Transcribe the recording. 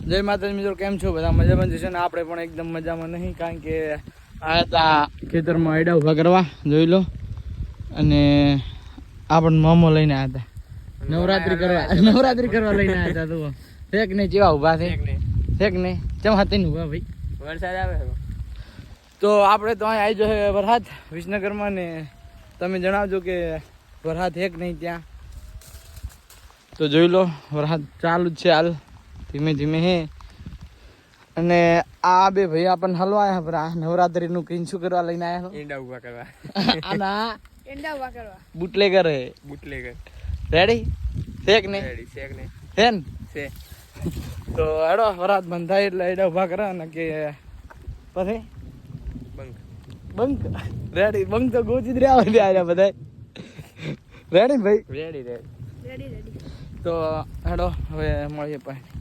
જય માતાજી મિત્રો, કેમ છો બધા? મજામાં જશે ને? આપણે પણ એકદમ મજામાં નહીં, કારણ કે આ હતા ખેતરમાં આયડા ઊભા કરવા, જોઈ લો. અને આપણને મોમો લઈને આવ્યા હતા નવરાત્રી કરવા લઈને આવ્યા હતા. તું ફેક ને જેવા ઊભા છે, ફેક ને ચમ હાથે ઊભા ભાઈ, વરસાદ આવે તો આપણે તો અહીં આવી જશે વરસાદ વિસનગરમાં. ને તમે જણાવજો કે વરસાદ હે કે નહીં ત્યાં. તો જોઈ લો, વરસાદ ચાલુ જ છે હાલ, ધીમે ધીમે હે. અને આ બે ભાઈ આપણને હલવા આવ્યા, પર આ નવરાત્રીનું કઈ શું કરવા લઈને આવ્યા? ઈંડા ઉભા કરવા. આના ઈંડા ઉભા કરવા. બુટલેગર હે. બુટલેગર. રેડી શેક ને રેડી શેક ને હેન. સે. તો હેડો વરસાદ બંધ થાય એટલે એડા ઉભા કરે ને કે પછી બંક બંક રેડી બંક તો ગોચી જ રહ્યા હોય બધા. રેડી ભાઈ? Ready ready ready ready. તો હેડો હવે મળીએ પાછી.